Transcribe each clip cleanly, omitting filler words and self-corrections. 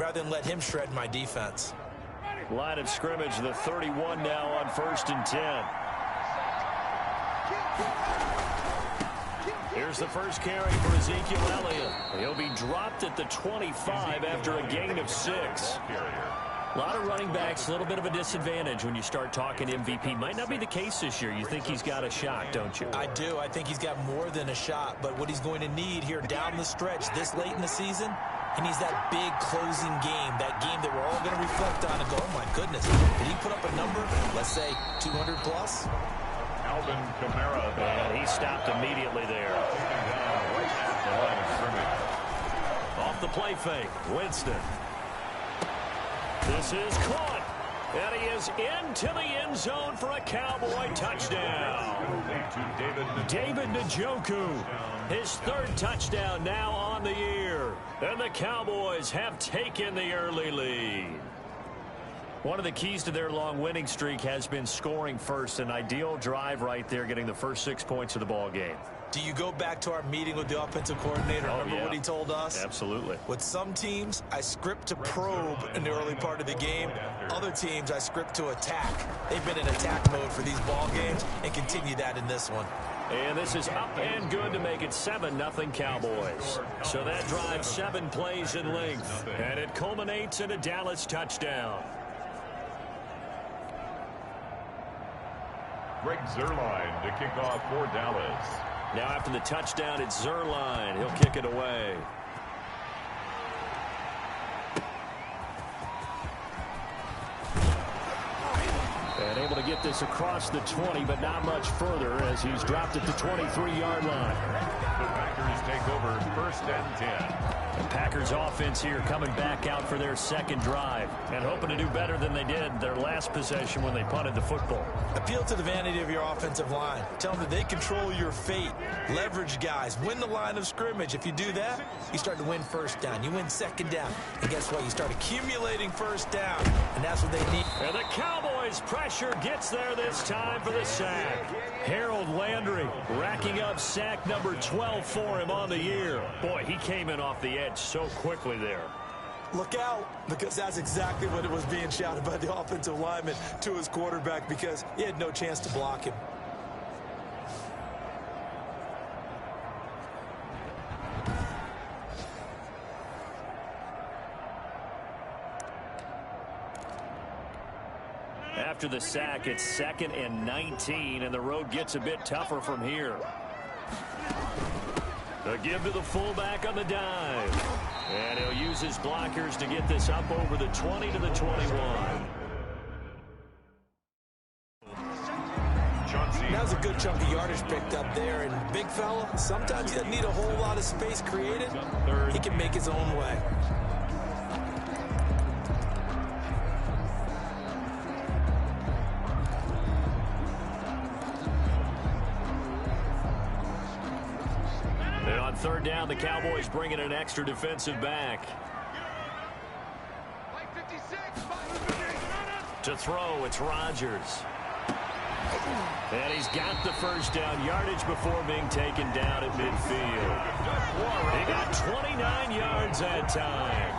rather than let him shred my defense. Line of scrimmage, the 31 now on 1st and 10. Here's the first carry for Ezekiel Elliott. He'll be dropped at the 25 after a gain of 6. A lot of running backs, a little bit of a disadvantage when you start talking MVP. Might not be the case this year. You think he's got a shot, don't you? I do. I think he's got more than a shot. But what he's going to need here down the stretch this late in the season, he needs that big closing game, that game that we're all going to reflect on and go, oh, my goodness, did he put up a number, let's say, 200 plus? Alvin Kamara. And he stopped immediately there. Off the play fake, Winston. This is caught, and he is into the end zone for a Cowboy touchdown. David Njoku, his 3rd touchdown now on the year, and the Cowboys have taken the early lead. One of the keys to their long winning streak has been scoring first. An ideal drive right there, getting the first 6 points of the ball game. Do you go back to our meeting with the offensive coordinator? Remember what he told us? Absolutely. With some teams, I script to probe in the early part of the game. Other teams, I script to attack. They've been in attack mode for these ball games and continue that in this one. And this is up and good to make it 7-0 Cowboys. So that drive 7 plays in length, and it culminates in a Dallas touchdown. Greg Zuerlein to kick off for Dallas. Now after the touchdown, it's Zuerlein. He'll kick it away. And able to get this across the 20, but not much further as he's dropped at the 23-yard line. The Packers take over 1st and 10. The Packers offense here coming back out for their 2nd drive and hoping to do better than they did their last possession when they punted the football. Appeal to the vanity of your offensive line. Tell them that they control your fate. Leverage guys. Win the line of scrimmage. If you do that, you start to win 1st down. You win 2nd down. And guess what? You start accumulating 1st down. And that's what they need. And the Cowboys pressure gets there this time for the sack. Harold Landry racking up sack number 12 for him on the year. Boy, he came in off the edge so quickly there. Look out, because that's exactly what it was being shouted by the offensive lineman to his quarterback, because he had no chance to block him. After the sack, it's 2nd and 19, and the road gets a bit tougher from here. A give to the fullback on the dive. And he'll use his blockers to get this up over the 20 to the 21. That was a good chunk of yardage picked up there. And big fella, sometimes he doesn't need a whole lot of space created. He can make his own way. And on 3rd down, the Cowboys bring in an extra defensive back. To throw, it's Rodgers. And he's got the 1st down, yardage before being taken down at midfield. He got 29 yards that time.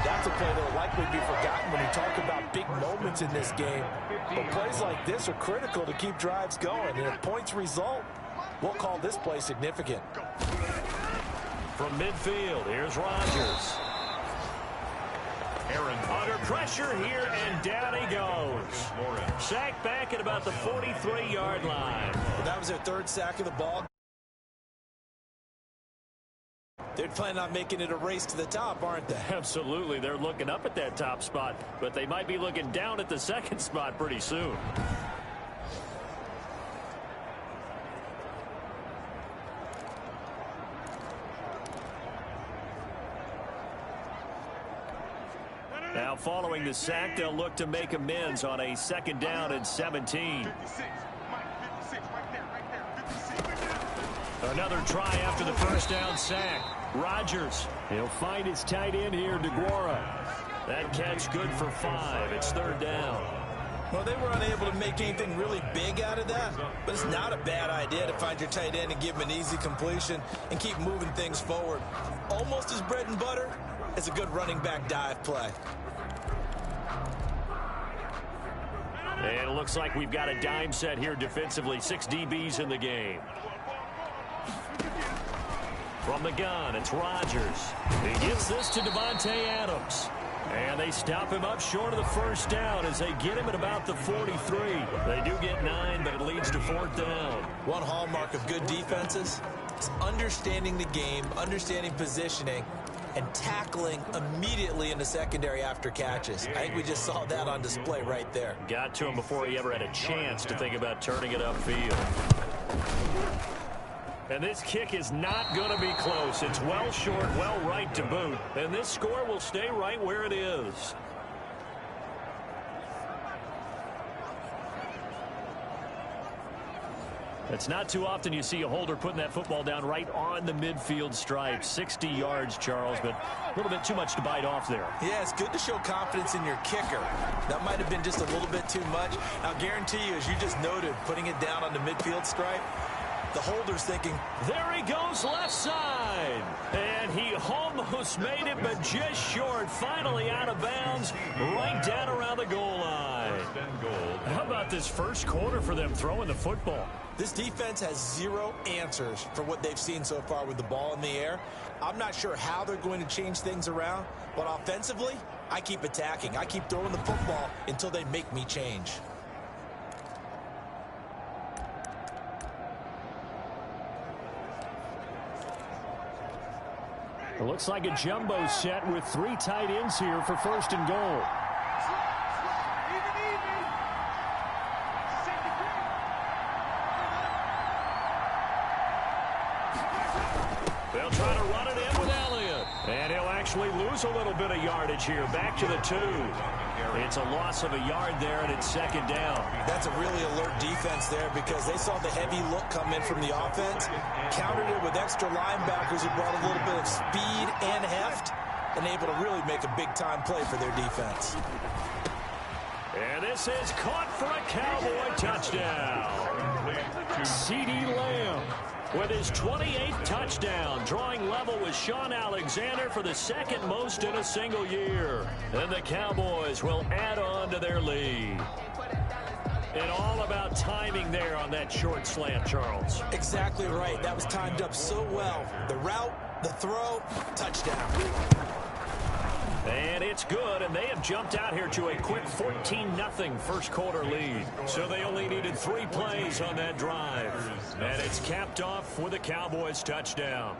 That's a play that will likely be forgotten when you talk about big moments in this game. But plays like this are critical to keep drives going. And if points result, we'll call this play significant. From midfield, here's Rodgers. Aaron under pressure here, and down he goes. Sacked back at about the 43-yard line. Well, that was their 3rd sack of the ball. They're planning on making it a race to the top, aren't they? Absolutely. They're looking up at that top spot, but they might be looking down at the 2nd spot pretty soon. Now following the sack, they'll look to make amends on a 2nd down and 17. Another try after the 1st down sack. Rodgers, he'll find his tight end here, DeGuara. That catch good for 5. It's 3rd down. Well, they were unable to make anything really big out of that, but it's not a bad idea to find your tight end and give him an easy completion and keep moving things forward. Almost his bread and butter, It's a good running back dive play. And it looks like we've got a dime set here defensively. 6 DBs in the game. From the gun, it's Rodgers. He gets this to Devontae Adams. And they stop him up short of the first down as they get him at about the 43. They do get 9, but it leads to 4th down. One hallmark of good defenses is understanding the game, understanding positioning, and tackling immediately in the secondary after catches. I think we just saw that on display right there. Got to him before he ever had a chance to think about turning it upfield. And this kick is not going to be close. It's well short, well right to boot. And this score will stay right where it is. It's not too often you see a holder putting that football down right on the midfield stripe. 60 yards, Charles, but a little bit too much to bite off there. Yeah, it's good to show confidence in your kicker. That might have been just a little bit too much. I'll guarantee you, as you just noted, putting it down on the midfield stripe, the holder's thinking, there he goes left side. And he almost made it, but just short. Finally out of bounds, right down around the goal line. How about this first quarter for them throwing the football? This defense has zero answers for what they've seen so far with the ball in the air. I'm not sure how they're going to change things around, but offensively, I keep attacking. I keep throwing the football until they make me change. It looks like a jumbo set with 3 tight ends here for 1st and goal. They'll try to run it in with Elliott. And he'll actually lose a little bit of yardage here. Back to the 2. It's a loss of a yard there, and it's 2nd down. That's a really alert defense there because they saw the heavy look come in from the offense, countered it with extra linebackers who brought a little bit of speed and heft, and able to really make a big-time play for their defense. And this is caught for a Cowboy touchdown. CeeDee Lamb with his 28th touchdown, drawing level with Sean Alexander for the 2nd most in a single year. And the Cowboys will add on to their lead. And all about timing there on that short slant, Charles. Exactly right. That was timed up so well. The route, the throw, touchdown. And it's good, and they have jumped out here to a quick 14-0 first quarter lead. So they only needed 3 plays on that drive. And it's capped off with a Cowboys touchdown.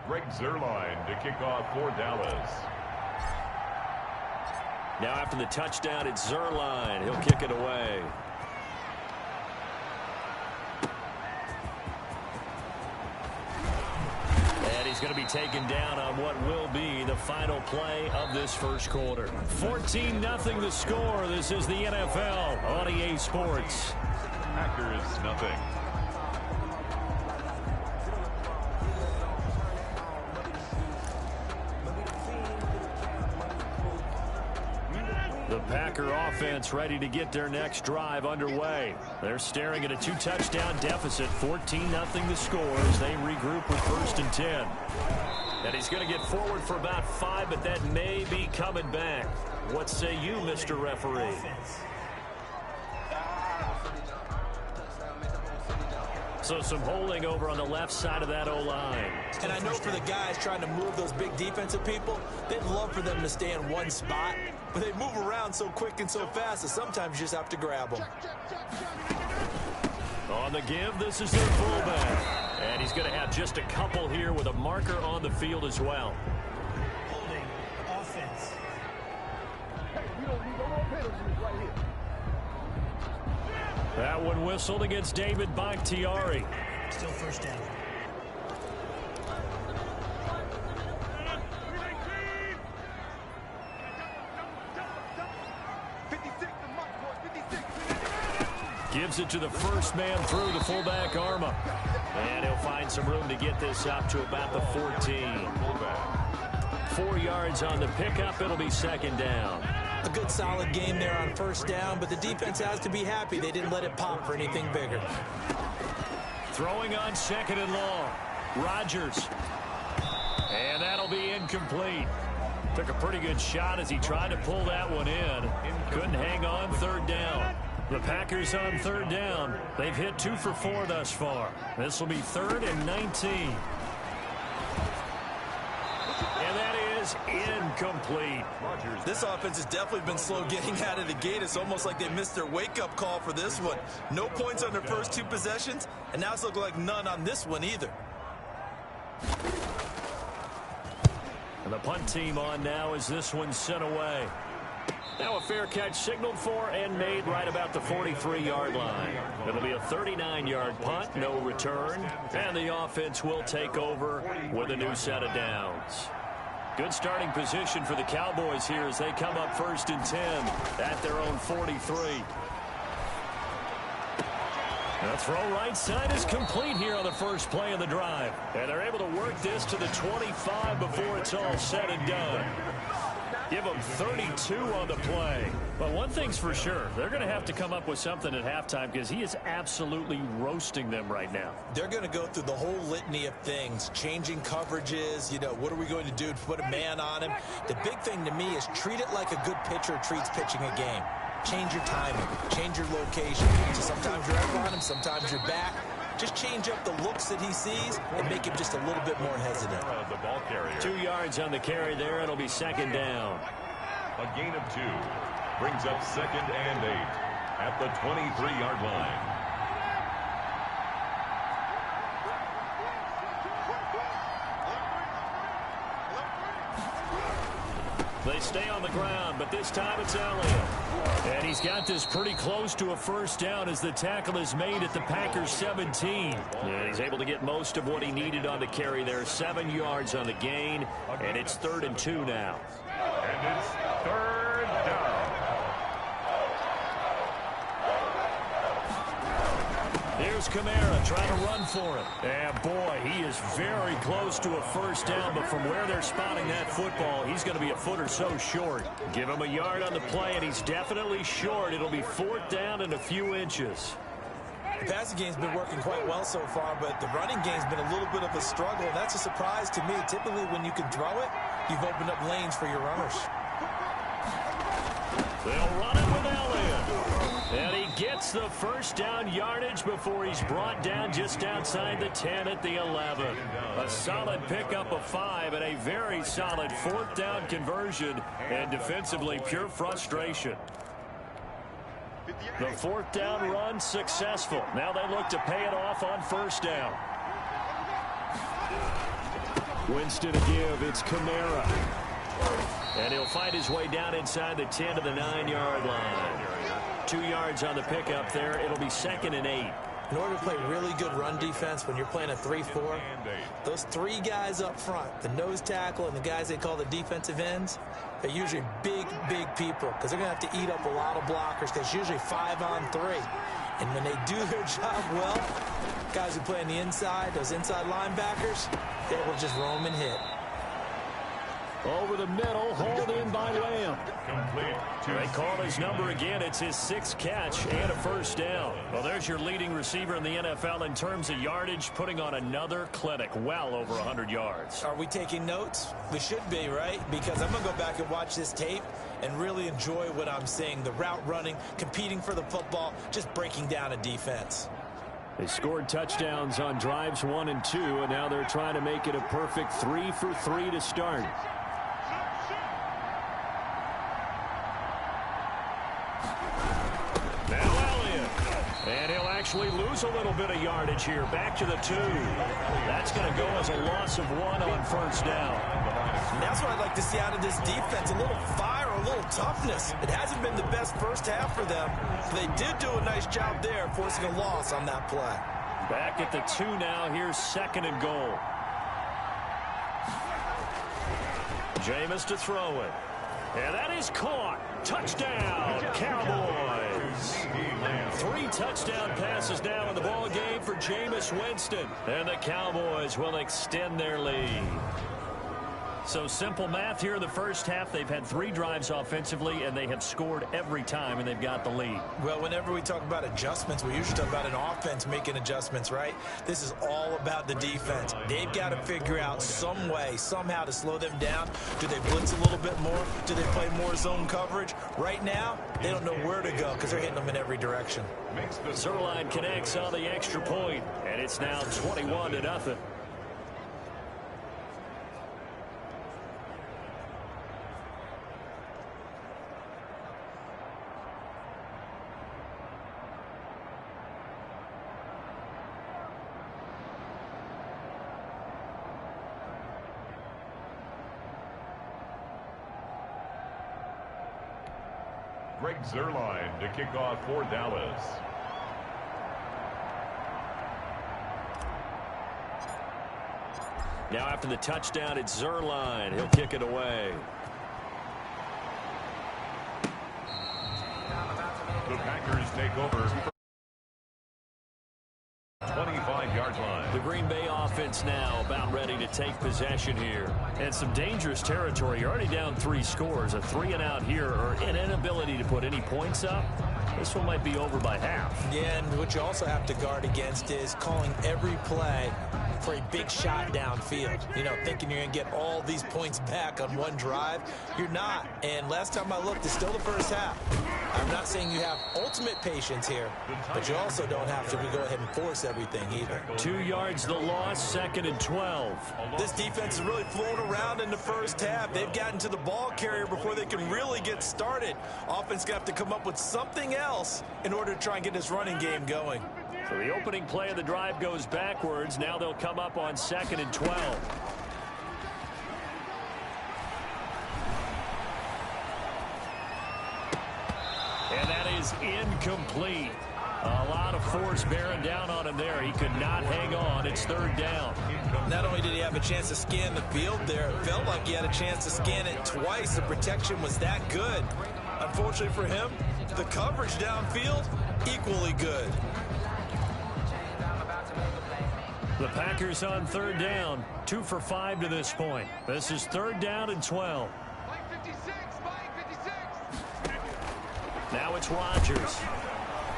Greg Zuerlein to kick off for Dallas. Now after the touchdown, it's Zuerlein. He'll kick it away. And he's going to be taken down on what will be the final play of this first quarter. 14-0 the score. This is the NFL on EA Sports. Packers nothing. The Packer offense ready to get their next drive underway. They're staring at a 2-touchdown deficit. 14-0 the score as they regroup with 1st and 10. And he's going to get forward for about 5, but that may be coming back. What say you, Mr. Referee? So some holding over on the left side of that O-line. And I know for the guys trying to move those big defensive people, they'd love for them to stay in one spot, but they move around so quick and so fast that sometimes you just have to grab them. On the give, this is their fullback. And he's going to have just a couple here with a marker on the field as well. Holding offense. That one whistled against David Bakhtiari. Still 1st down. Gives it to the first man through, the fullback Arma. And he'll find some room to get this up to about the 14. 4 yards on the pickup. It'll be 2nd down. A good solid game there on 1st down, but the defense has to be happy they didn't let it pop for anything bigger. Throwing on 2nd and long. Rodgers. And that'll be incomplete. Took a pretty good shot as he tried to pull that one in. Couldn't hang on 3rd down. The Packers on 3rd down. They've hit 2 for 4 thus far. This will be 3rd and 19. And that is incomplete. This offense has definitely been slow getting out of the gate. It's almost like they missed their wake-up call for this one. No points on their first 2 possessions, and now it's looking like none on this one either. And the punt team on now as this one's sent away. Now a fair catch signaled for and made right about the 43-yard line. It'll be a 39-yard punt, no return, and the offense will take over with a new set of downs. Good starting position for the Cowboys here as they come up 1st and 10 at their own 43. The throw right side is complete here on the first play of the drive. And they're able to work this to the 25 before it's all said and done. Give them 32 on the play. But one thing's for sure, they're going to have to come up with something at halftime because he is absolutely roasting them right now. They're going to go through the whole litany of things, changing coverages, what are we going to do to put a man on him? The big thing to me is treat it like a good pitcher treats pitching a game. Change your timing, change your location. So sometimes you're up on him, sometimes you're back. Just change up the looks that he sees and make him just a little bit more hesitant. The ball carrier. 2 yards on the carry there. It'll be 2nd down. A gain of 2 brings up 2nd and 8 at the 23-yard line. They stay on the ground, but this time it's Elliott. And he's got this pretty close to a 1st down as the tackle is made at the Packers 17. And he's able to get most of what he needed on the carry there. 7 yards on the gain, and it's 3rd and 2 now. And it's 3rd down. Here's Kamara trying to run for it. And boy, he is very close to a 1st down, but from where they're spotting that football, he's going to be a foot or so short. Give him a yard on the play, and he's definitely short. It'll be 4th down and a few inches. The passing game's been working quite well so far, but the running game's been a little bit of a struggle, and that's a surprise to me. Typically, when you can throw it, you've opened up lanes for your runners. They'll run it with Elliott. And he gets the 1st down yardage before he's brought down just outside the 10 at the 11. A solid pickup of 5 and a very solid 4th down conversion. And defensively, pure frustration. The 4th down run successful. Now they look to pay it off on 1st down. Winston to give. It's Kamara. And he'll find his way down inside the 10 to the 9-yard line. 2 yards on the pickup there. It'll be 2nd and 8. In order to play really good run defense when you're playing a 3-4, those 3 guys up front, the nose tackle and the guys they call the defensive ends, they're usually big, big people because they're going to have to eat up a lot of blockers because it's usually 5 on 3. And when they do their job well, guys who play on the inside, those inside linebackers, they will just roam and hit. Over the middle, hauled in by Lamb. Complete. They call his number again. It's his 6th catch and a 1st down. Well, there's your leading receiver in the NFL in terms of yardage, putting on another clinic, well over 100 yards. Are we taking notes? We should be, right? Because I'm going to go back and watch this tape and really enjoy what I'm seeing. The route running, competing for the football, just breaking down a defense. They scored touchdowns on drives 1 and 2, and now they're trying to make it a perfect 3 for 3 to start. And he'll actually lose a little bit of yardage here. Back to the 2. That's going to go as a loss of 1 on 1st down. And that's what I'd like to see out of this defense. A little fire, a little toughness. It hasn't been the best first half for them. But they did do a nice job there, forcing a loss on that play. Back at the 2 now. Here's 2nd and goal. Jameis to throw it. And that is caught. Touchdown, Cowboys. 3 touchdown passes now in the ball game for Jameis Winston. And the Cowboys will extend their lead. So simple math here in the first half. They've had 3 drives offensively, and they have scored every time, and they've got the lead. Well, whenever we talk about adjustments, we usually talk about an offense making adjustments, right? This is all about the defense. They've got to figure out some way, somehow to slow them down. Do they blitz a little bit more? Do they play more zone coverage? Right now, they don't know where to go because they're hitting them in every direction. Zerline connects on the extra point, and it's now 21-0. Greg Zerline to kick off for Dallas. Now after the touchdown, it's Zerline. He'll kick it away. The Packers take over. 25-yard line. The Green Bay offense now about ready to take possession here. And some dangerous territory. You're already down 3 scores. A 3-and-out here, or an inability to put any points up. This one might be over by half. Yeah, and what you also have to guard against is calling every play for a big shot downfield. You know, thinking you're going to get all these points back on one drive. You're not. And last time I looked, it's still the first half. I'm not saying you have ultimate patience here, but you also don't have to go ahead and force everything either. 2 yards the loss, 2nd and 12. This defense is really flown around in the first half. They've gotten to the ball carrier before they can really get started. Offense got to come up with something else in order to try and get this running game going. So the opening play of the drive goes backwards. Now they'll come up on 2nd and 12. And that is incomplete. A lot of force bearing down on him there. He could not hang on. It's 3rd down. Not only did he have a chance to scan the field there, it felt like he had a chance to scan it twice. The protection was that good. Unfortunately for him, the coverage downfield, equally good. The Packers on 3rd down. 2 for 5 to this point. This is 3rd down and 12. Now it's Rodgers.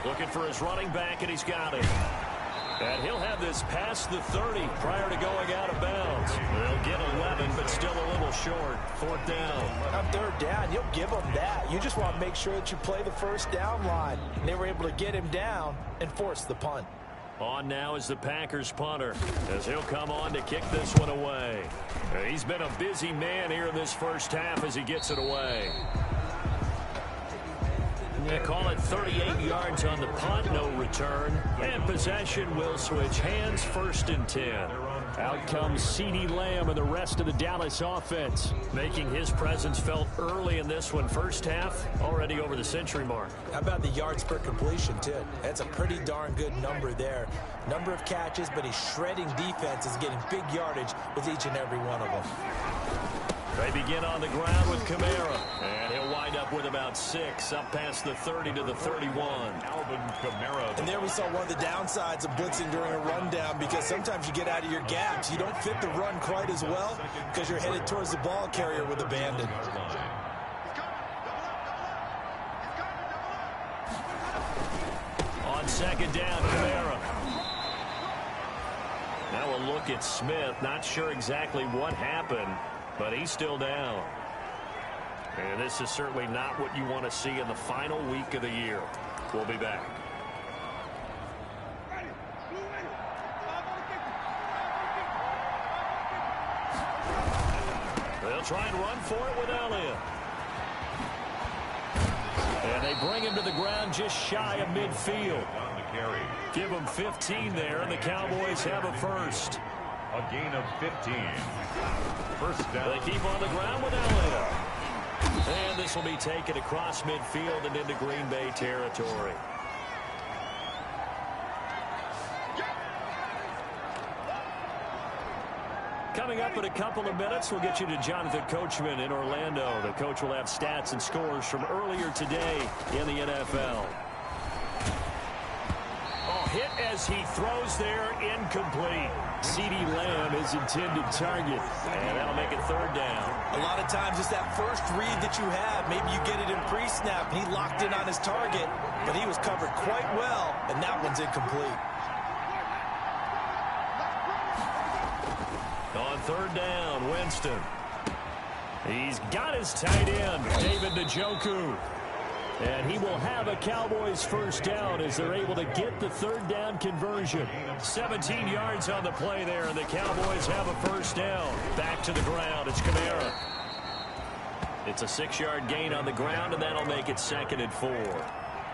Looking for his running back, and he's got it. And he'll have this past the 30 prior to going out of bounds. They'll get 11, but still a little short. 4th down. On 3rd down, you'll give them that. You just want to make sure that you play the first down line. And they were able to get him down and force the punt. On now is the Packers punter, as he'll come on to kick this one away. He's been a busy man here in this first half as he gets it away. They call it 38 yards on the punt, no return. And possession will switch hands, 1st and 10. Out comes CeeDee Lamb and the rest of the Dallas offense, making his presence felt early in this one. First half, already over the century mark. How about the yards per completion, too? That's a pretty darn good number there. Number of catches, but he's shredding defense, is getting big yardage with each and every one of them. They begin on the ground with Kamara, and he'll wind up with about 6, up past the 30 to the 31. Alvin Kamara. And there we saw one of the downsides of blitzing during a rundown, because sometimes you get out of your gaps. You don't fit the run quite as well because you're headed towards the ball carrier with abandon. On 2nd down, Kamara. Now a look at Smith. Not sure exactly what happened, but he's still down. And this is certainly not what you want to see in the final week of the year. We'll be back. They'll try and run for it with Elliott. And they bring him to the ground just shy of midfield. Give him 15 there, and the Cowboys have a first. A gain of 15. First down. They keep on the ground with Elliott. And this will be taken across midfield and into Green Bay territory. Coming up in a couple of minutes, we'll get you to Jonathan Coachman in Orlando. The coach will have stats and scores from earlier today in the NFL. Oh, hit as he throws there, incomplete. CeeDee Lamb is his intended target. And that'll make it third down. A lot of times it's that first read that you have. Maybe you get it in pre-snap, and he locked in on his target, but he was covered quite well, and that one's incomplete. On third down, Winston. He's got his tight end, David Njoku. And he will have a Cowboys first down as they're able to get the third down conversion. 17 yards on the play there, and the Cowboys have a first down. Back to the ground, it's Kamara. It's a 6-yard gain on the ground, and that'll make it 2nd and 4.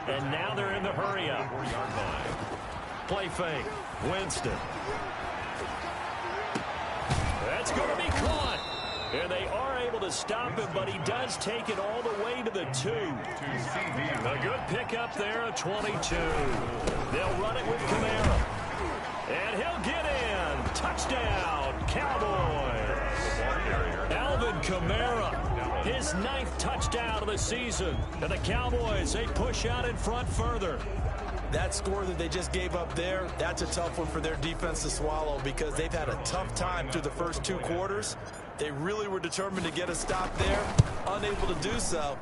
And now they're in the hurry-up. Play fake, Winston. That's going to be caught. And they are able to stop him, but he does take it all the way to the 2. A good pickup there at 22. They'll run it with Kamara. And he'll get in. Touchdown, Cowboys. Alvin Kamara, his 9th touchdown of the season. And the Cowboys, they push out in front further. That score that they just gave up there, that's a tough one for their defense to swallow because they've had a tough time through the first 2 quarters. They really were determined to get a stop there, unable to do so.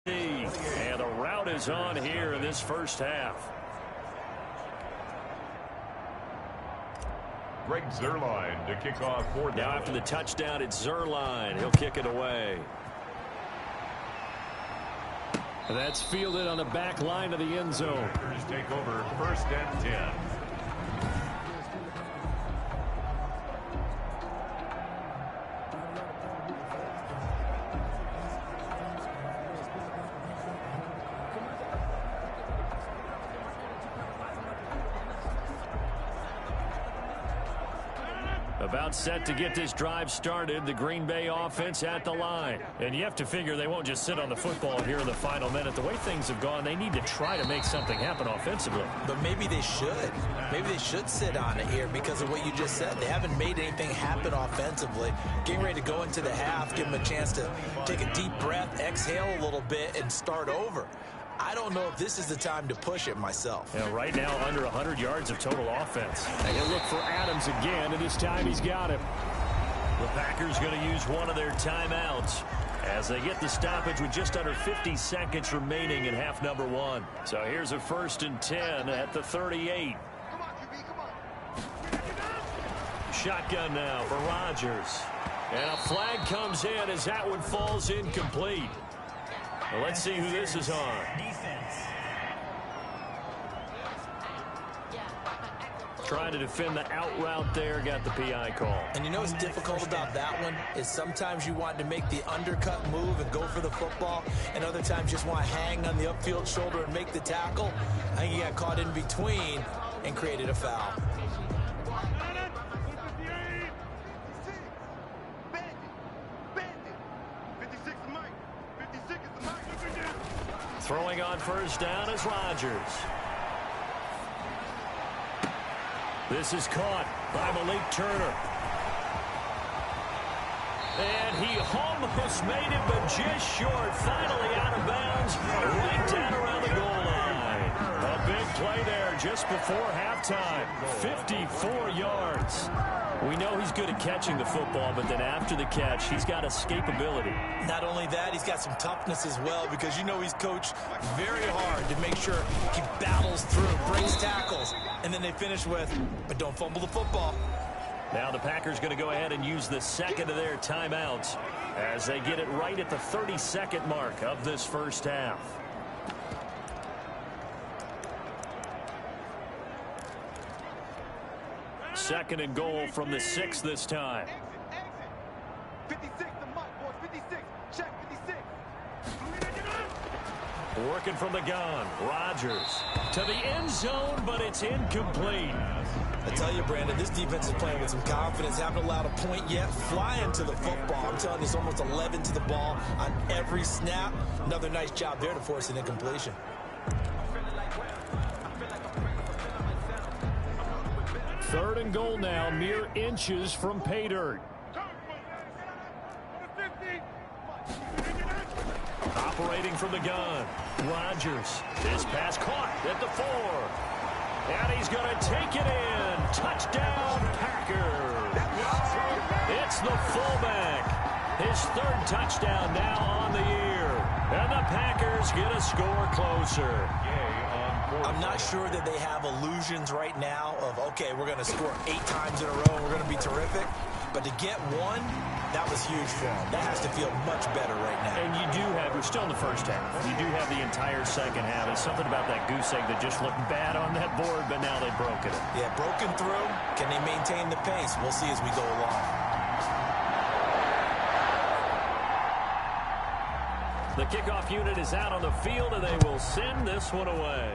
And the route is on here in this first half. Greg Zuerlein to kick off 4th down. Now after the touchdown, it's Zuerlein. He'll kick it away. And that's fielded on the back line of the end zone. Take over 1st and 10. About set to get this drive started, the Green Bay offense at the line. And you have to figure they won't just sit on the football here in the final minute. The way things have gone, they need to try to make something happen offensively. But maybe they should. Maybe they should sit on it here because of what you just said. They haven't made anything happen offensively. Getting ready to go into the half, give them a chance to take a deep breath, exhale a little bit, and start over. I don't know if this is the time to push it myself. Yeah, right now, under 100 yards of total offense. And he'll look for Adams again, and this time he's got him. The Packers going to use one of their timeouts as they get the stoppage with just under 50 seconds remaining in half number 1. So here's a 1st and 10 at the 38. Shotgun now for Rodgers. And a flag comes in as that one falls incomplete. Well, let's see who this is on. Trying to defend the out route there, got the PI call. And you know what's difficult about that one is sometimes you want to make the undercut move and go for the football, and other times just want to hang on the upfield shoulder and make the tackle. I think he got caught in between and created a foul. Throwing on 1st down is Rodgers. This is caught by Malik Turner. And he almost made it, but just short. Finally out of bounds, right down around the goal line. A big play there just before halftime. 54 yards. We know he's good at catching the football, but then after the catch, he's got escapability. Not only that, he's got some toughness as well because you know he's coached very hard to make sure he battles through, breaks tackles, and then they finish with, but don't fumble the football. Now the Packers going to go ahead and use the 2nd of their timeouts as they get it right at the 30-second mark of this first half. Second and goal from the 6 this time. 56, the mark, boys, 56. Check 56. Working from the gun. Rodgers to the end zone, but it's incomplete. I tell you, Brandon, this defense is playing with some confidence. Haven't allowed a point yet. Flying to the football. I'm telling you, it's almost 11 to the ball on every snap. Another nice job there to force an incompletion. Third and goal now, mere inches from pay dirt. Operating from the gun. Rodgers. This pass caught at the 4. And he's going to take it in. Touchdown, Packers. It's the fullback. His third touchdown now on the year. And the Packers get a score closer. I'm not sure that they have illusions right now of, okay, we're going to score 8 times in a row and we're going to be terrific. But to get one, that was huge for them. That has to feel much better right now. And you do have, we're still in the first half. You do have the entire second half. It's something about that goose egg that just looked bad on that board, but now they've broken it. Yeah, broken through. Can they maintain the pace? We'll see as we go along. The kickoff unit is out on the field, and they will send this one away.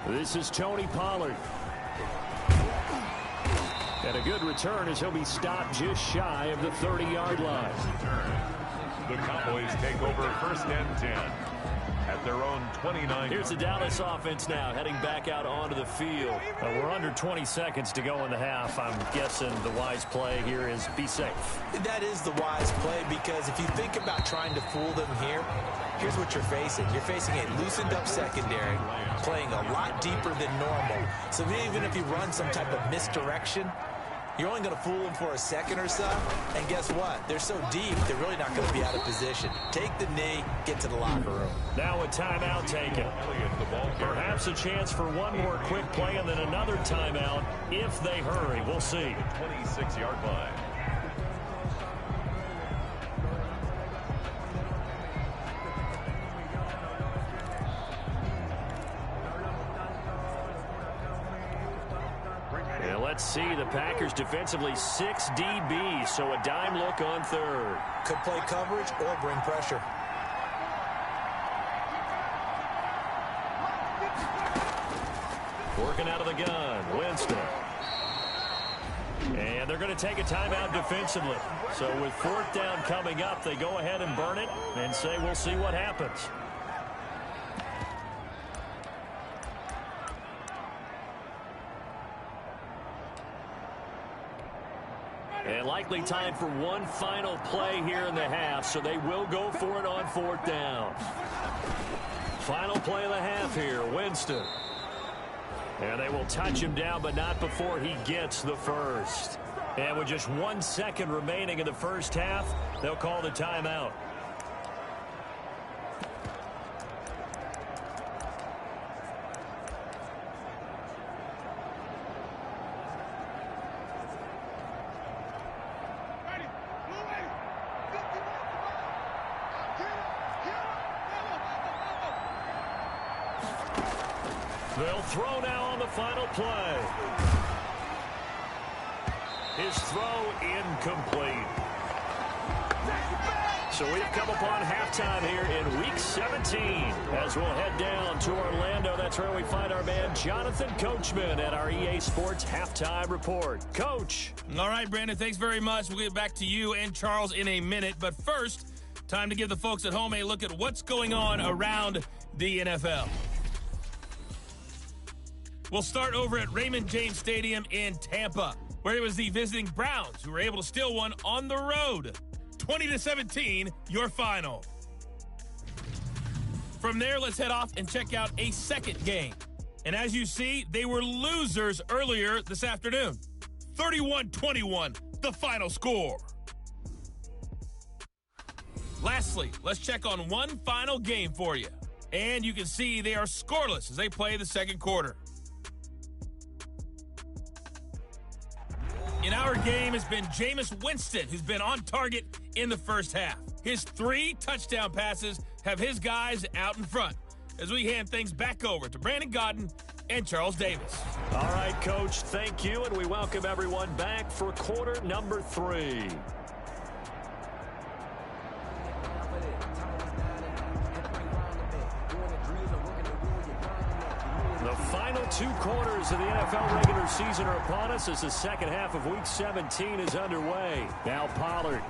This is Tony Pollard. And a good return as he'll be stopped just shy of the 30-yard line. The Cowboys take over 1st and 10 at their own 29. Here's the Dallas offense now heading back out onto the field. We're under 20 seconds to go in the half. I'm guessing the wise play here is be safe. That is the wise play, because if you think about trying to fool them here, here's what you're facing. You're facing a loosened-up secondary, playing a lot deeper than normal. So even if you run some type of misdirection, you're only going to fool them for a second or so. And guess what? They're so deep, they're really not going to be out of position. Take the knee, get to the locker room. Now a timeout taken. Perhaps a chance for one more quick play and then another timeout if they hurry. We'll see. 26-yard line. Let's see, the Packers defensively 6 DBs, so a dime look on third. Could play coverage or bring pressure. Working out of the gun, Winston. And they're going to take a timeout defensively. So with 4th down coming up, they go ahead and burn it and say we'll see what happens. And likely time for one final play here in the half, so they will go for it on 4th down. Final play of the half here, Winston. And they will touch him down, but not before he gets the first. And with just 1 second remaining in the first half, they'll call the timeout. They'll throw now on the final play. His throw incomplete. So we've come upon halftime here in Week 17 as we'll head down to Orlando. That's where we find our man Jonathan Coachman at our EA Sports Halftime Report. Coach. All right, Brandon, thanks very much. We'll get back to you and Charles in a minute. But first, time to give the folks at home a look at what's going on around the NFL. We'll start over at Raymond James Stadium in Tampa, where it was the visiting Browns who were able to steal one on the road. 20-17, your final. From there, let's head off and check out a second game. And as you see, they were losers earlier this afternoon. 31-21, the final score. Lastly, let's check on one final game for you. And you can see they are scoreless as they play the second quarter. In our game has been Jameis Winston, who's been on target in the first half. His 3 touchdown passes have his guys out in front as we hand things back over to Brandon Godden and Charles Davis. All right, Coach, thank you, and we welcome everyone back for quarter number 3. The final 2 quarters of the NFL regular season are upon us as the second half of Week 17 is underway. Now Pollard.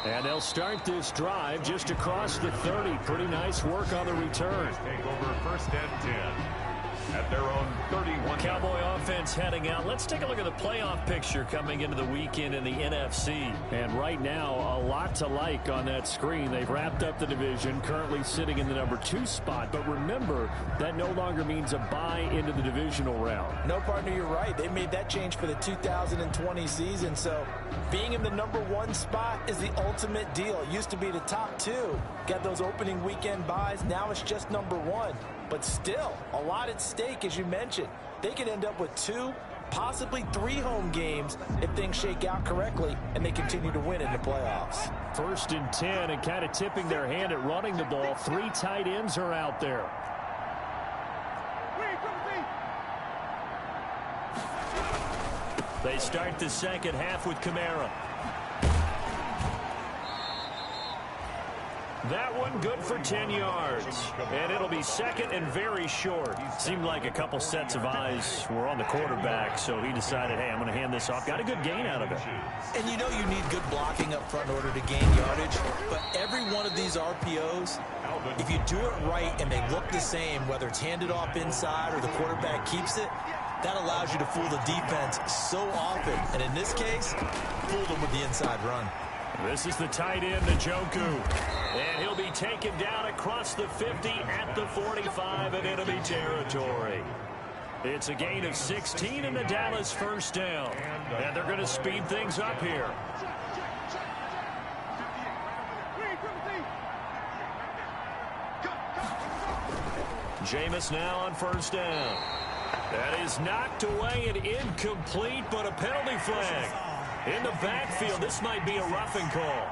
And they'll start this drive just across the 30. Pretty nice work on the return. Take over 1st and 10. at their own 31. Cowboy offense heading out. Let's take a look at the playoff picture coming into the weekend in the NFC. And right now, a lot to like on that screen. They've wrapped up the division, currently sitting in the number 2 spot. But remember, that no longer means a bye into the divisional round. No, partner, you're right. They made that change for the 2020 season. So being in the number 1 spot is the ultimate deal. It used to be the top 2. Got those opening weekend buys. Now it's just number 1. But still, a lot at stake, as you mentioned. They could end up with 2, possibly 3 home games if things shake out correctly and they continue to win in the playoffs. 1st and 10, and kind of tipping their hand at running the ball. 3 tight ends are out there. They start the second half with Kamara. That one good for 10 yards. And it'll be second and very short. Seemed like a couple sets of eyes were on the quarterback, so he decided, hey, I'm going to hand this off. Got a good gain out of it. And you know you need good blocking up front in order to gain yardage. But every one of these RPOs, if you do it right and they look the same, whether it's handed off inside or the quarterback keeps it, that allows you to fool the defense so often. And in this case, fooled them with the inside run. This is the tight end, Njoku. And he'll be taken down across the 50 at the 45 and enemy territory. It's a gain of 16 in the Dallas first down. And they're going to speed things up here. Jameis now on first down. That is knocked away and incomplete, but a penalty flag. In the backfield, this might be a roughing call.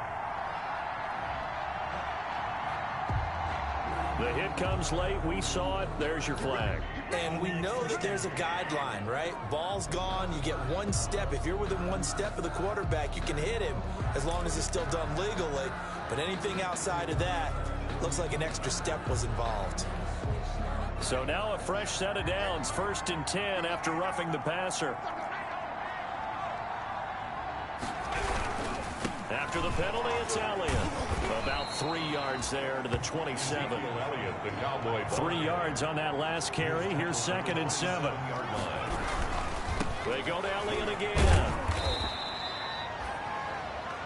The hit comes late. We saw it. There's your flag. And we know that there's a guideline, right? Ball's gone. You get 1 step. If you're within 1 step of the quarterback, you can hit him as long as it's still done legally. But anything outside of that, looks like an extra step was involved. So now a fresh set of downs. 1st and 10 after roughing the passer. After the penalty, it's Elliott. About 3 yards there to the 27. 3 yards on that last carry. Here's 2nd and 7. They go to Elliott again.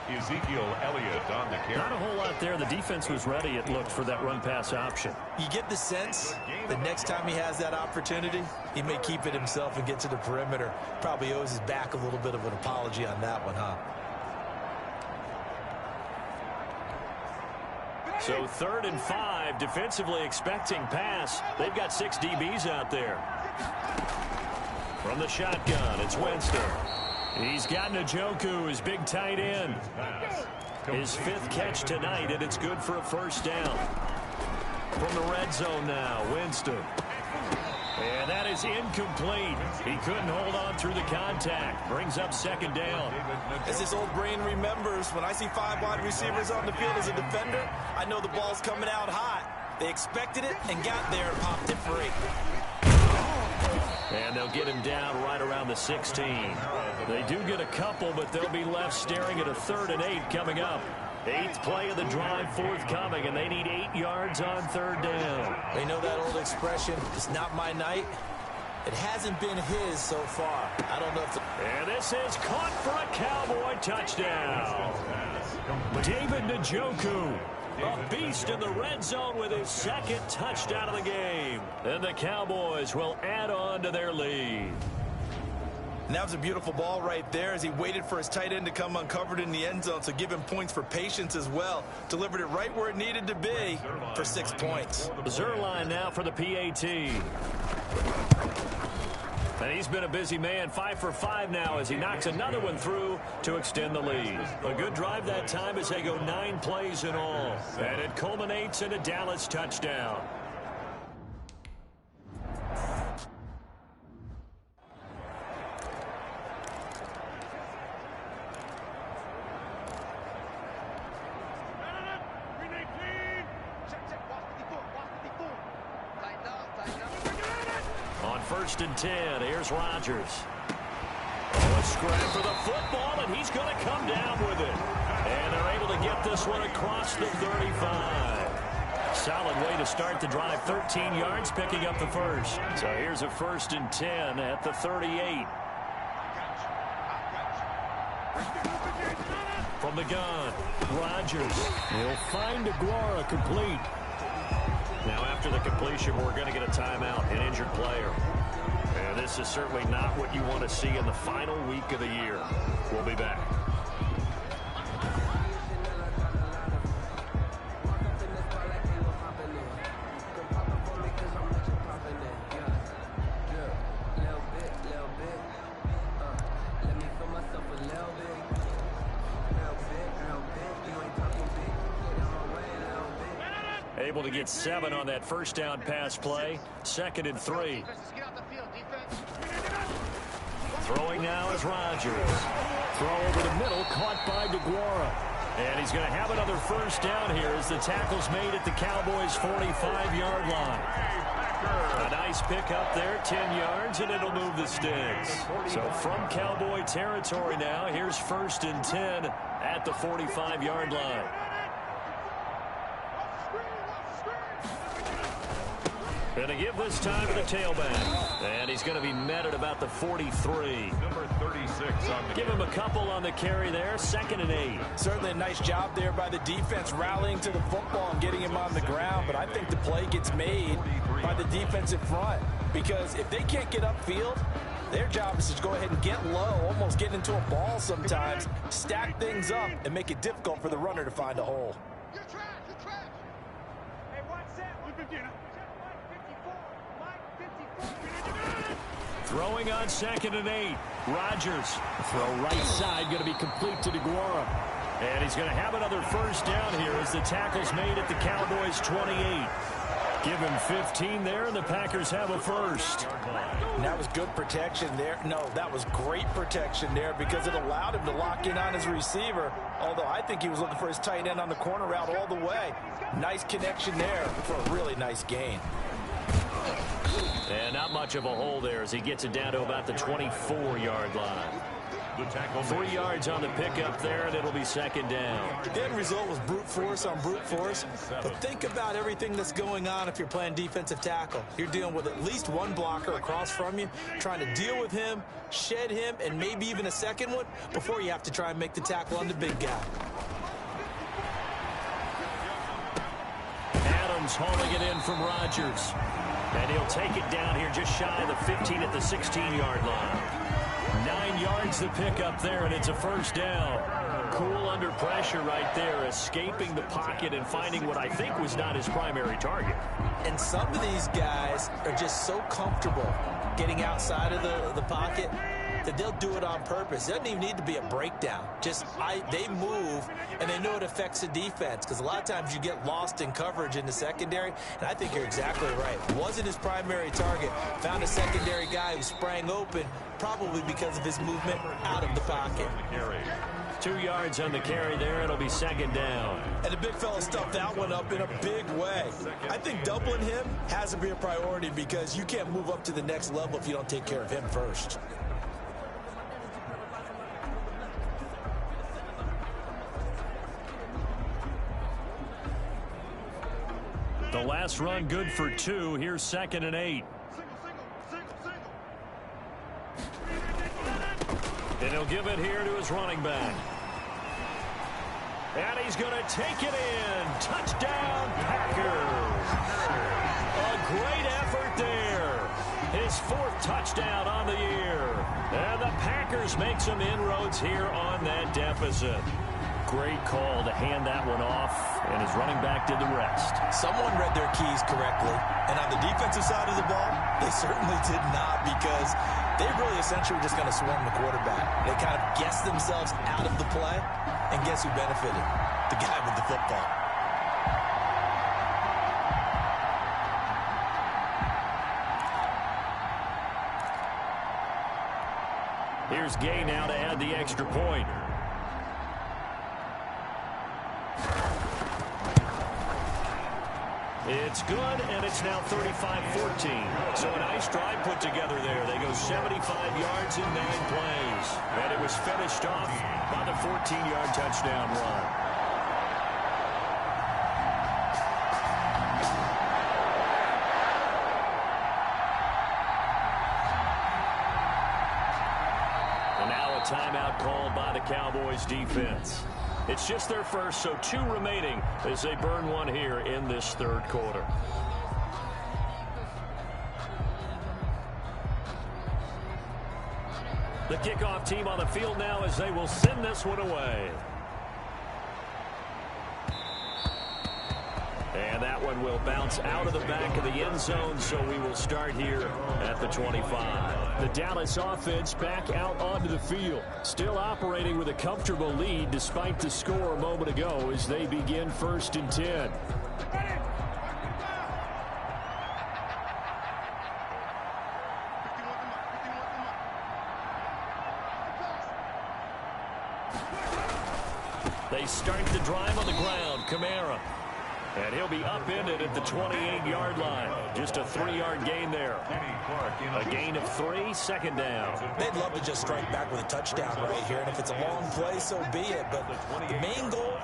Ezekiel Elliott on the carry. Not a whole lot there. The defense was ready, it looked, for that run-pass option. You get the sense the next time he has that opportunity, he may keep it himself and get to the perimeter. Probably owes his back a little bit of an apology on that one, huh? So 3rd and 5, defensively expecting pass. They've got 6 DBs out there. From the shotgun, it's Winston. He's got Njoku, his big tight end. His 5th catch tonight, and it's good for a first down. From the red zone now, Winston. And that is incomplete. He couldn't hold on through the contact. Brings up 2nd down. As this old brain remembers, when I see 5 wide receivers on the field as a defender, I know the ball's coming out hot. They expected it and got there and popped it free. And they'll get him down right around the 16. They do get a couple, but they'll be left staring at a 3rd and 8 coming up. 8th play of the drive forthcoming, and they need 8 yards on 3rd down. They know that old expression, it's not my night. It hasn't been his so far. I don't know if And this is caught for a Cowboy touchdown. David Njoku, a beast in the red zone with his 2nd touchdown of the game. And the Cowboys will add on to their lead. And that was a beautiful ball right there as he waited for his tight end to come uncovered in the end zone, so give him points for patience as well. Delivered it right where it needed to be for 6 points. Zerline now for the PAT. And he's been a busy man, 5 for 5 now as he knocks another one through to extend the lead. A good drive that time as they go 9 plays in all. And it culminates in a Dallas touchdown. On 1st and 10, here's Rodgers. Oh, a scrap for the football, and he's going to come down with it. And they're able to get this one across the 35. solid way to start the drive. 13 yards, picking up the first. So here's a 1st and 10 at the 38. From the gun, Rodgers. He'll find Aguara complete. Now after the completion, we're going to get a timeout, an injured player. And this is certainly not what you want to see in the final week of the year. We'll be back. Able to get 7 on that first down pass play. 2nd and 3. Throwing now is Rodgers. Throw over the middle, caught by DeGuara. And he's going to have another first down here as the tackle's made at the Cowboys' 45-yard line. A nice pickup there, 10 yards, and it'll move the sticks. So from Cowboy territory now, here's 1st and 10 at the 45-yard line. Going to give this time to the tailback. And he's going to be met at about the 43. Number 36 on the Give him a couple on the carry there. 2nd and 8. Certainly a nice job there by the defense rallying to the football and getting him on the ground. But I think the play gets made by the defensive front. Because if they can't get upfield, their job is to go ahead and get low, almost get into a ball sometimes, stack things up, and make it difficult for the runner to find a hole. You're trash. You're trash. Hey, watch that. We've been getting Throwing on 2nd and 8. Rodgers. Throw right side, going to be complete to DeGuara. And he's going to have another first down here as the tackle's made at the Cowboys' 28. Give him 15 there, and the Packers have a first. And that was good protection there. No, that was great protection there because it allowed him to lock in on his receiver. Although I think he was looking for his tight end on the corner route all the way. Nice connection there for a really nice gain. And not much of a hole there as he gets it down to about the 24-yard line. The tackle 3 yards on the pickup there, and it'll be 2nd down. The end result was brute force on brute force. But think about everything that's going on if you're playing defensive tackle. You're dealing with at least one blocker across from you, trying to deal with him, shed him, and maybe even a second one before you have to try and make the tackle on the big guy. Adams hauling it in from Rodgers. And he'll take it down here just shy of the 15 at the 16-yard line. 9 yards to pick up there, and it's a first down. Cool under pressure right there, escaping the pocket and finding what I think was not his primary target. And some of these guys are just so comfortable getting outside of the pocket that they'll do it on purpose. It doesn't even need to be a breakdown. They move, and they know it affects the defense because a lot of times you get lost in coverage in the secondary, and I think you're exactly right. Wasn't his primary target. Found a secondary guy who sprang open, probably because of his movement out of the pocket. 2 yards on the carry there. It'll be 2nd down. And the big fella stuffed that one up in a big way. I think doubling him has to be a priority because you can't move up to the next level if you don't take care of him first. The last run good for 2. Here's 2nd and 8. And he'll give it here to his running back. And he's going to take it in. Touchdown, Packers. A great effort there. His 4th touchdown on the year. And the Packers make some inroads here on that deficit. Great call to hand that one off, and his running back did the rest. Someone read their keys correctly, and on the defensive side of the ball, they certainly did not because they really essentially were just going to swarm the quarterback. They kind of guessed themselves out of the play, and guess who benefited? The guy with the football. Here's Gay now to add the extra point. It's good, and it's now 35-14. So a nice drive put together there. They go 75 yards in 9 plays. And it was finished off by the 14-yard touchdown run. timeout called by the Cowboys defense. It's just their first, so 2 remaining as they burn one here in this third quarter. The kickoff team on the field now as they will send this one away. And that one will bounce out of the back of the end zone, so we will start here at the 25. The Dallas offense back out onto the field, still operating with a comfortable lead despite the score a moment ago as they begin 1st and 10. They start the drive on the ground. Kamara. And he'll be upended at the 28-yard line. Just a 3-yard gain there. A gain of 3, 2nd down. They'd love to just strike back with a touchdown right here. And if it's a long play, so be it. But the main goal,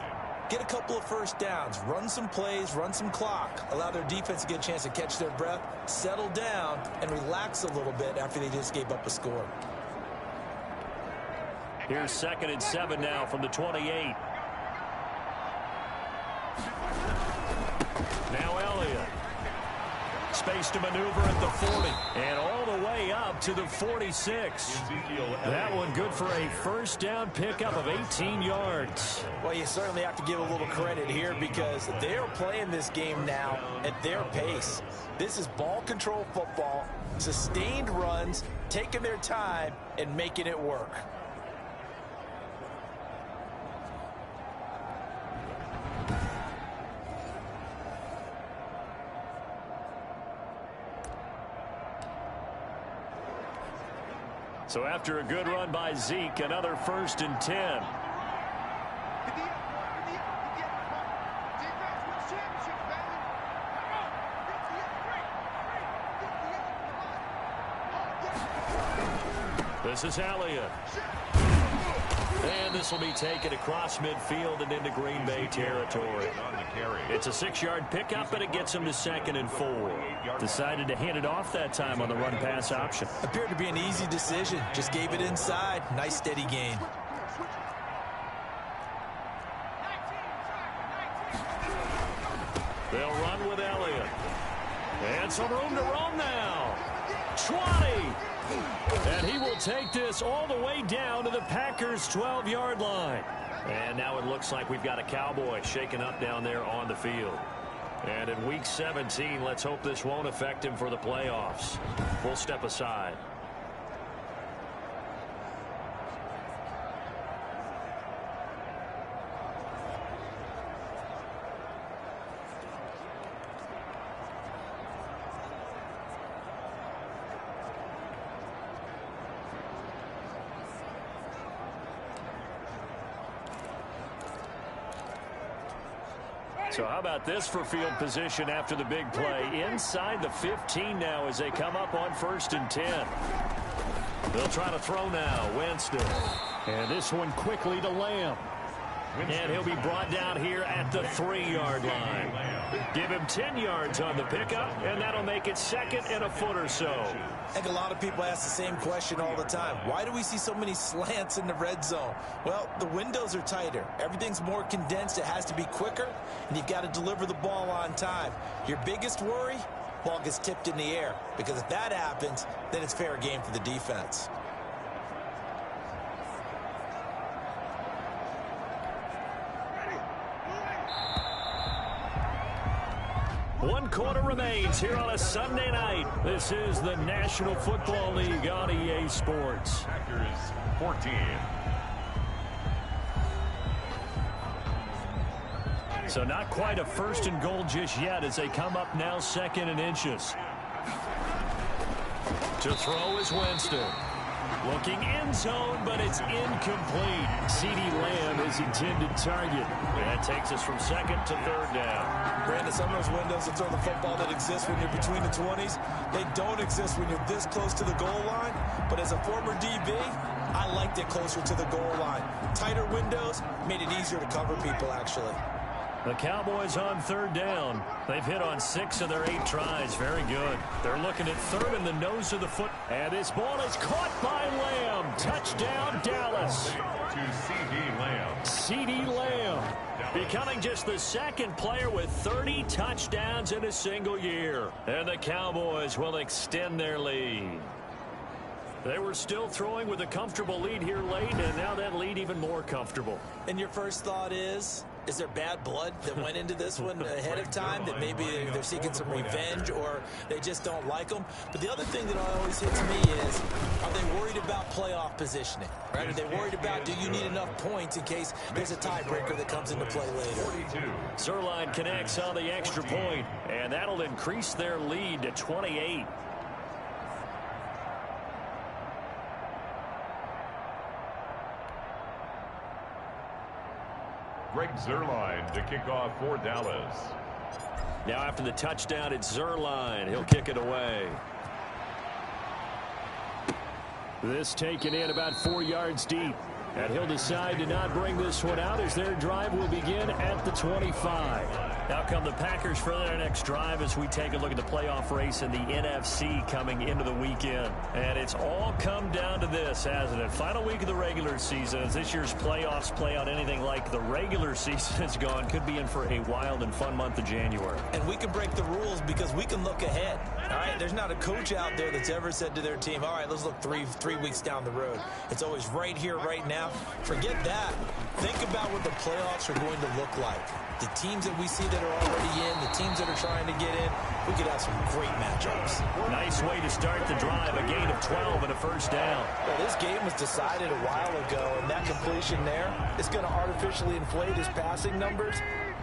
get a couple of first downs. Run some plays, run some clock. Allow their defense to get a chance to catch their breath, settle down, and relax a little bit after they just gave up a score. Here's 2nd and 7 now from the 28. Now Elliott. Space to maneuver at the 40. And all the way up to the 46. That one good for a first down pickup of 18 yards. Well, you certainly have to give a little credit here because they're playing this game now at their pace. This is ball control football, sustained runs, taking their time, and making it work. So after a good run by Zeke, another 1st and 10. This is Elliott. And this will be taken across midfield and into Green Bay territory. It's a 6-yard pickup, but it gets him to 2nd and 4. Decided to hand it off that time on the run-pass option. Appeared to be an easy decision. Just gave it inside. Nice, steady gain. They'll run with Elliott. And some room to roam now. 20. And he will take this all the way down to the Packers' 12-yard line. And now it looks like we've got a Cowboy shaken up down there on the field. And in Week 17, let's hope this won't affect him for the playoffs. We'll step aside. So how about this for field position after the big play? Inside the 15 now as they come up on 1st and 10. They'll try to throw now. Winston. And this one quickly to Lamb. And he'll be brought down here at the 3-yard line. Give him 10 yards on the pickup, and that'll make it 2nd and a foot or so. I think a lot of people ask the same question all the time. Why do we see so many slants in the red zone? Well, the windows are tighter. Everything's more condensed. It has to be quicker, and you've got to deliver the ball on time. Your biggest worry? Ball gets tipped in the air, because if that happens, then it's fair game for the defense. One quarter remains here on a Sunday night. This is the National Football League on EA Sports. Packers 14. So not quite a 1st and goal just yet as they come up now 2nd and inches. To throw is Winston. Looking end zone, but it's incomplete. CeeDee Lamb is intended target. And that takes us from 2nd to 3rd down. Brandon, some of those windows to throw the football that exist when you're between the 20s, they don't exist when you're this close to the goal line. But as a former DB, I liked it closer to the goal line. Tighter windows made it easier to cover people, actually. The Cowboys on third down. They've hit on 6 of their 8 tries. Very good. They're looking at third in the nose of the foot. And this ball is caught by Lamb. Touchdown, Dallas. To C.D. Lamb. C.D. Lamb becoming just the second player with 30 touchdowns in a single year. And the Cowboys will extend their lead. They were still throwing with a comfortable lead here late, and now that lead even more comfortable. And your first thought is there bad blood that went into this one ahead of time, that maybe they're seeking some revenge or they just don't like them? But the other thing that always hits me is, are they worried about playoff positioning? Right? Are they worried about, do you need enough points in case there's a tiebreaker that comes into play later? Zerline connects on the extra point, and that'll increase their lead to 28. Greg Zerline to kick off for Dallas. Now after the touchdown, it's Zerline. He'll kick it away. This taken in about 4 yards deep. And he'll decide to not bring this one out as their drive will begin at the 25. Now come the Packers for their next drive as we take a look at the playoff race in the NFC coming into the weekend. And it's all come down to this, hasn't it? Final week of the regular season. As this year's playoffs play out anything like the regular season has gone, could be in for a wild and fun month of January. And we can break the rules because we can look ahead. All right, there's not a coach out there that's ever said to their team, all right, let's look three weeks down the road. It's always right here, right now. Forget that. Think about what the playoffs are going to look like. The teams that we see that are already in, the teams that are trying to get in, we could have some great matchups. Nice way to start the drive, a gain of 12 and a first down. Well, this game was decided a while ago, and that completion there is going to artificially inflate his passing numbers.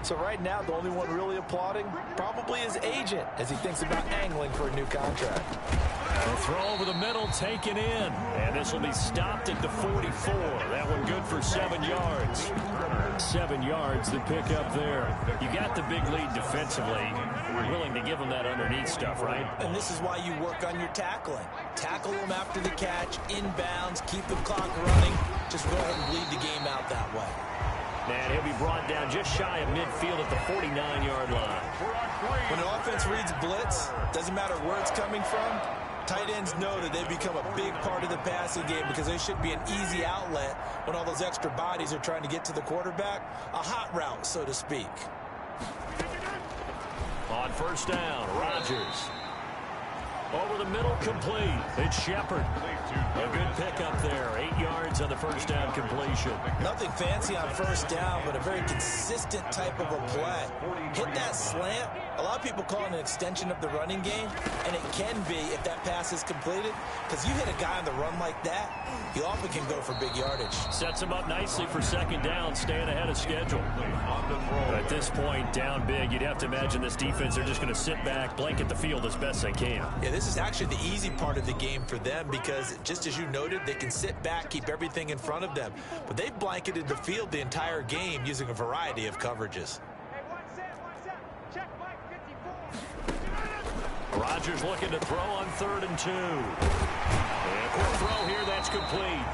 So right now, the only one really applauding probably his agent as he thinks about angling for a new contract. The throw over the middle taken in, and this will be stopped at the 44. That one good for 7 yards. 7 yards to pick up there. You got the big lead defensively. We're willing to give them that underneath stuff, right? And this is why you work on your tackling. Tackle them after the catch, inbounds, keep the clock running. Just go ahead and bleed the game out that way. And he'll be brought down just shy of midfield at the 49-yard line. When an offense reads blitz, doesn't matter where it's coming from, tight ends know that they've become a big part of the passing game because they should be an easy outlet when all those extra bodies are trying to get to the quarterback. A hot route, so to speak. On first down, Rodgers. Over the middle, complete. It's Shepard. A good pickup there. 8 yards on the first down completion. Nothing fancy on first down, but a very consistent type of a play. Hit that slant. A lot of people call it an extension of the running game, and it can be if that pass is completed, because you hit a guy on the run like that, he often can go for big yardage. Sets him up nicely for second down, staying ahead of schedule. At this point, down big, you'd have to imagine this defense, they're just going to sit back, blanket the field as best they can. Yeah, this is actually the easy part of the game for them because, just as you noted, they can sit back, keep everything in front of them. But they've blanketed the field the entire game using a variety of coverages. Rodgers looking to throw on 3rd and 2. And quick throw here, that's complete.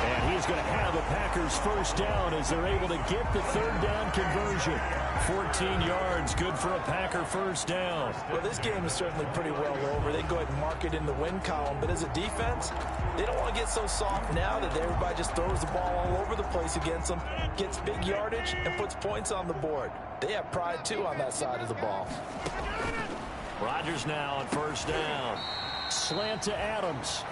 And he's going to have a Packers first down as they're able to get the 3rd down conversion. 14 yards, good for a Packer first down. Well, this game is certainly pretty well over. They go ahead and mark it in the win column. But as a defense, they don't want to get so soft now that everybody just throws the ball all over the place against them, gets big yardage, and puts points on the board. They have pride, too, on that side of the ball. Rodgers now on first down. Slant to Adams.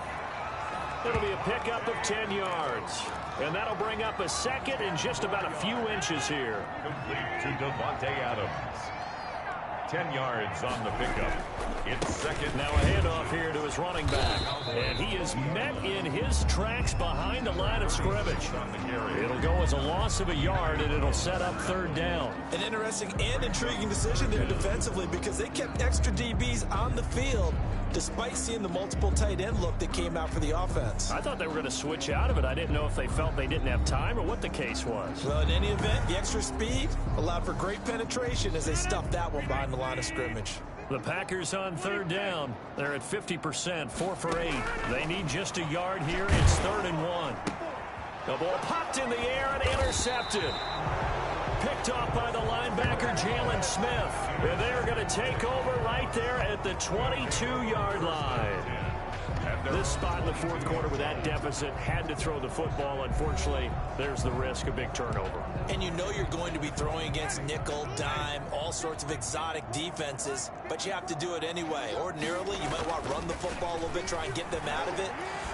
It'll be a pickup of 10 yards. And that'll bring up a second and just about a few inches here. Complete to Devontae Adams. 10 yards on the pickup. It's second. Now a handoff here to his running back. And he is met in his tracks behind the line of scrimmage. It'll go as a loss of a yard, and it'll set up 3rd down. An interesting and intriguing decision there defensively because they kept extra DBs on the field despite seeing the multiple tight end look that came out for the offense. I thought they were going to switch out of it. I didn't know if they felt they didn't have time or what the case was. Well, in any event, the extra speed allowed for great penetration as they stuffed that one behind the line of scrimmage. The Packers on 3rd down. They're at 50%, 4 for 8. They need just a yard here. It's 3rd and 1. The ball popped in the air and intercepted. Picked picked off by the linebacker, Jalen Smith. And they're going to take over right there at the 22-yard line. This spot in the fourth quarter with that deficit, had to throw the football. Unfortunately, there's the risk of big turnover. And you know you're going to be throwing against nickel, dime, all sorts of exotic defenses, but you have to do it anyway. Ordinarily, you might want to run the football a little bit, try and get them out of it.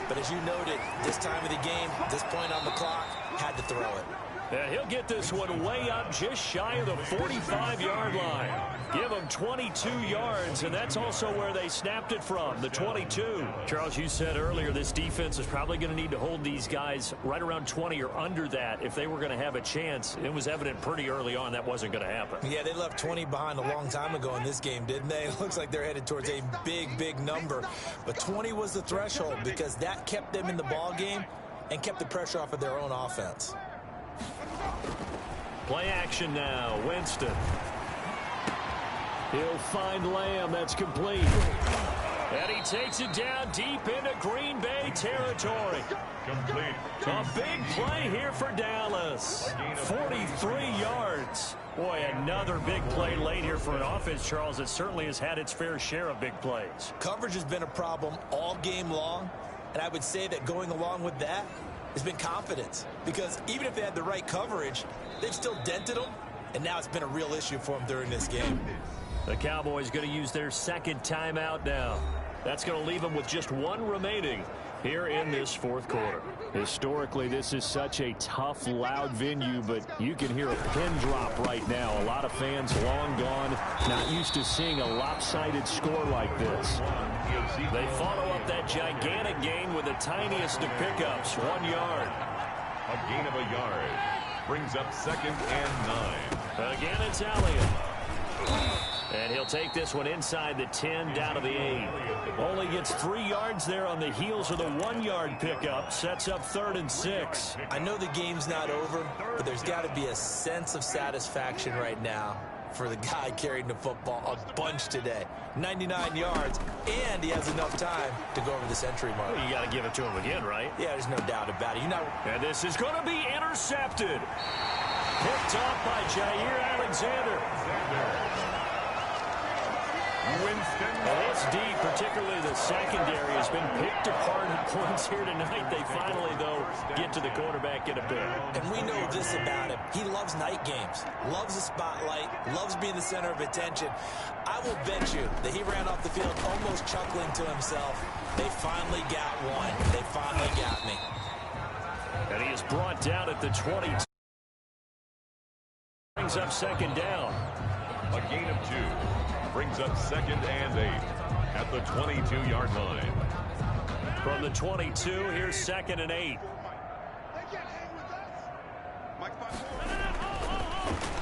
But as you noted, this time of the game, this point on the clock, had to throw it. And he'll get this one way up just shy of the 45-yard line. Give him 22 yards, and that's also where they snapped it from, the 22. Charles, you said earlier this defense is probably going to need to hold these guys right around 20 or under that if they were going to have a chance. It was evident pretty early on that wasn't going to happen. Yeah, they left 20 behind a long time ago in this game, didn't they? It looks like they're headed towards a big, big number. But 20 was the threshold because that kept them in the ball game and kept the pressure off of their own offense. Play action now. Winston. He'll find Lamb. That's complete. And he takes it down deep into Green Bay territory. Complete. A big play here for Dallas. 43 yards. Boy, another big play late here for an offense, Charles, that certainly has had its fair share of big plays. Coverage has been a problem all game long, and I would say that going along with that has been confidence, because even if they had the right coverage, they've still dented them, and now it's been a real issue for them during this game. The Cowboys going to use their second timeout now. That's going to leave them with just one remaining here in this fourth quarter. Historically, this is such a tough, loud venue, but you can hear a pin drop right now. A lot of fans long gone, not used to seeing a lopsided score like this. They follow up that gigantic gain with the tiniest of pickups, 1 yard. A gain of a yard brings up 2nd and 9. Again, it's Elliott. And he'll take this one inside the 10, down to the 8. Only gets 3 yards there on the heels of the 1-yard pickup. Sets up 3rd and 6. I know the game's not over, but there's got to be a sense of satisfaction right now for the guy carrying the football a bunch today. 99 yards, and he has enough time to go over the century mark. Well, you got to give it to him again, right? Yeah, there's no doubt about it. And this is going to be intercepted. Picked off by Jair Alexander. Winston. This deep, particularly the secondary, has been picked apart at points here tonight. They finally, though, get to the quarterback in a bit. And we know this about him. He loves night games, loves the spotlight, loves being the center of attention. I will bet you that he ran off the field almost chuckling to himself. They finally got one. They finally got me. And he is brought down at the 22. Brings up 2nd down. A gain of 2 brings up 2nd and 8 at the 22-yard line. From the 22, here's 2nd and 8.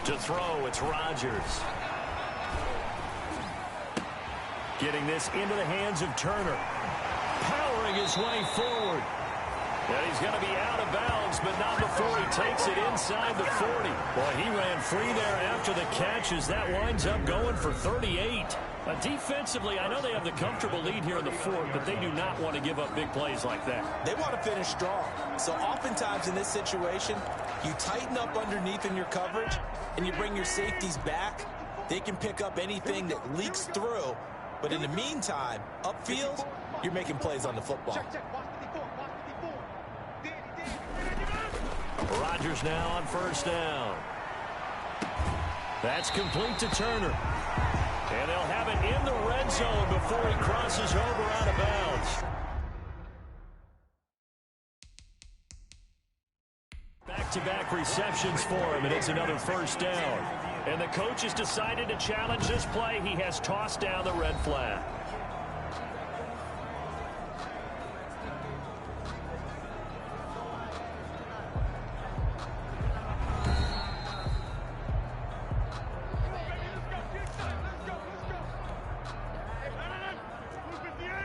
To throw, it's Rodgers. Getting this into the hands of Turner. Powering his way forward. And he's going to be out of bounds, but not before he takes it inside the 40. Boy, he ran free there after the catch as that winds up going for 38. Defensively, I know they have the comfortable lead here in the fourth, but they do not want to give up big plays like that. They want to finish strong. So oftentimes in this situation, you tighten up underneath in your coverage, and you bring your safeties back. They can pick up anything that leaks through. But in the meantime, upfield, you're making plays on the football. Rodgers now on 1st down. That's complete to Turner. And they'll have it in the red zone before he crosses over out of bounds. Back-to-back receptions for him, and it's another 1st down. And the coach has decided to challenge this play. He has tossed down the red flag.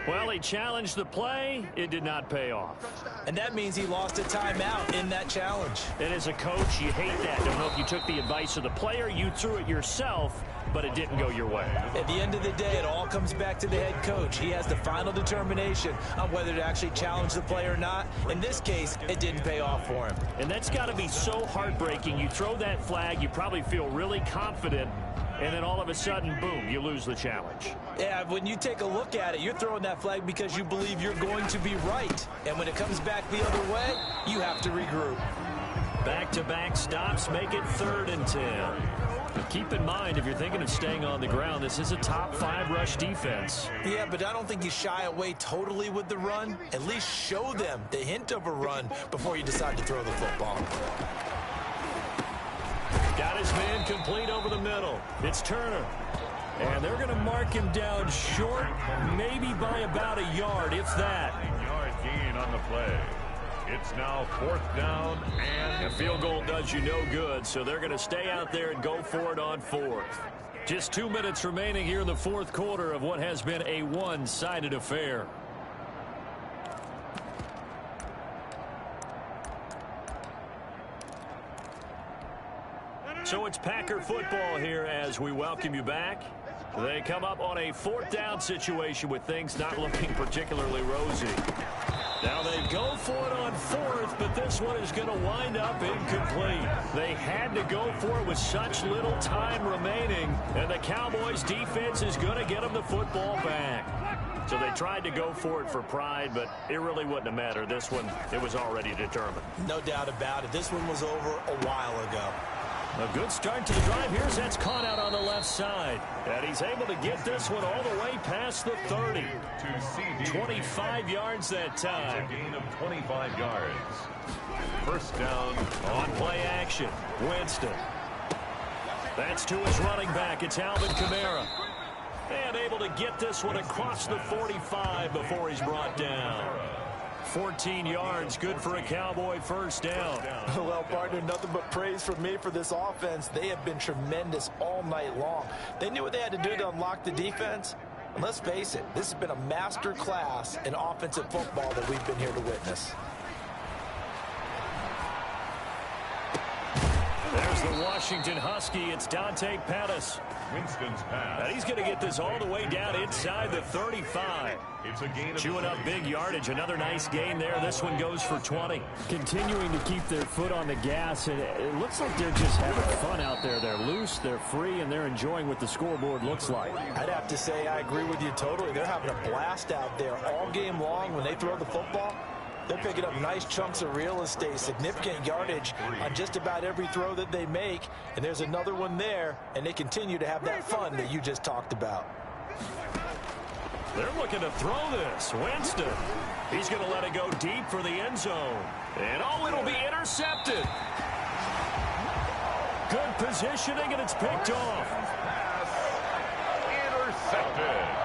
Well, he challenged the play. It did not pay off. And that means he lost a timeout in that challenge. And as a coach, you hate that. Don't know if you took the advice of the player, you threw it yourself, but it didn't go your way. At the end of the day, it all comes back to the head coach. He has the final determination on whether to actually challenge the play or not. In this case, it didn't pay off for him. And that's got to be so heartbreaking. You throw that flag, you probably feel really confident, and then all of a sudden, boom, you lose the challenge. Yeah, when you take a look at it, you're throwing that flag because you believe you're going to be right. And when it comes back the other way, you have to regroup. Back-to-back stops make it 3rd and 10. But keep in mind, if you're thinking of staying on the ground, this is a top 5 rush defense. Yeah, but I don't think you shy away totally with the run. At least show them the hint of a run before you decide to throw the football. Got his man complete over the middle. It's Turner. And they're going to mark him down short, maybe by about a yard, if that. 9-yard gain on the play. It's now 4th down, and a field goal does you no good, so they're going to stay out there and go for it on 4th. Just 2 minutes remaining here in the 4th quarter of what has been a one-sided affair. So it's Packer football here as we welcome you back. They come up on a 4th down situation with things not looking particularly rosy. Now they go for it on 4th, but this one is going to wind up incomplete. They had to go for it with such little time remaining, and the Cowboys defense is going to get them the football back. So they tried to go for it for pride, but it really wouldn't have mattered. This one, it was already determined. No doubt about it. This one was over a while ago. A good start to the drive. Here's that's caught out on the left side. And he's able to get this one all the way past the 30. 25 yards that time. A gain of 25 yards. 1st down. On play action. Winston. That's to his running back. It's Alvin Kamara. And able to get this one across the 45 before he's brought down. 14 yards, good for a Cowboy 1st down. Well, partner, nothing but praise from me for this offense. They have been tremendous all night long. They knew what they had to do to unlock the defense. And let's face it, this has been a master class in offensive football that we've been here to witness. There's the Washington Husky. It's Dante Pettis. Winston's pass. And he's going to get this all the way down inside the 35. It's a gain of chewing up big yardage. Another nice gain there. This one goes for 20. Continuing to keep their foot on the gas, and it looks like they're just having fun out there. They're loose, they're free, and they're enjoying what the scoreboard looks like. I'd have to say I agree with you totally. They're having a blast out there all game long when they throw the football. They're picking up nice chunks of real estate, significant yardage on just about every throw that they make. And there's another one there, and they continue to have that fun that you just talked about. They're looking to throw this. Winston. He's going to let it go deep for the end zone. And oh, it'll be intercepted. Good positioning, and it's picked off. intercepted.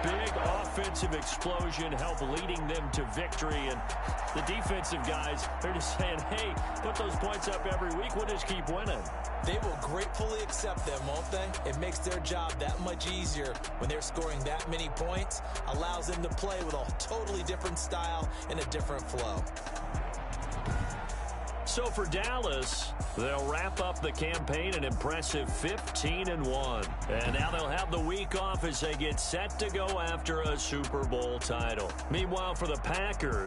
Big offensive explosion helped leading them to victory, and the defensive guys, they're just saying, hey, put those points up every week, we'll just keep winning. They will gratefully accept them, won't they? It makes their job that much easier when they're scoring that many points, allows them to play with a totally different style and a different flow. So for Dallas, they'll wrap up the campaign an impressive 15-1. And now they'll have the week off as they get set to go after a Super Bowl title. Meanwhile, for the Packers,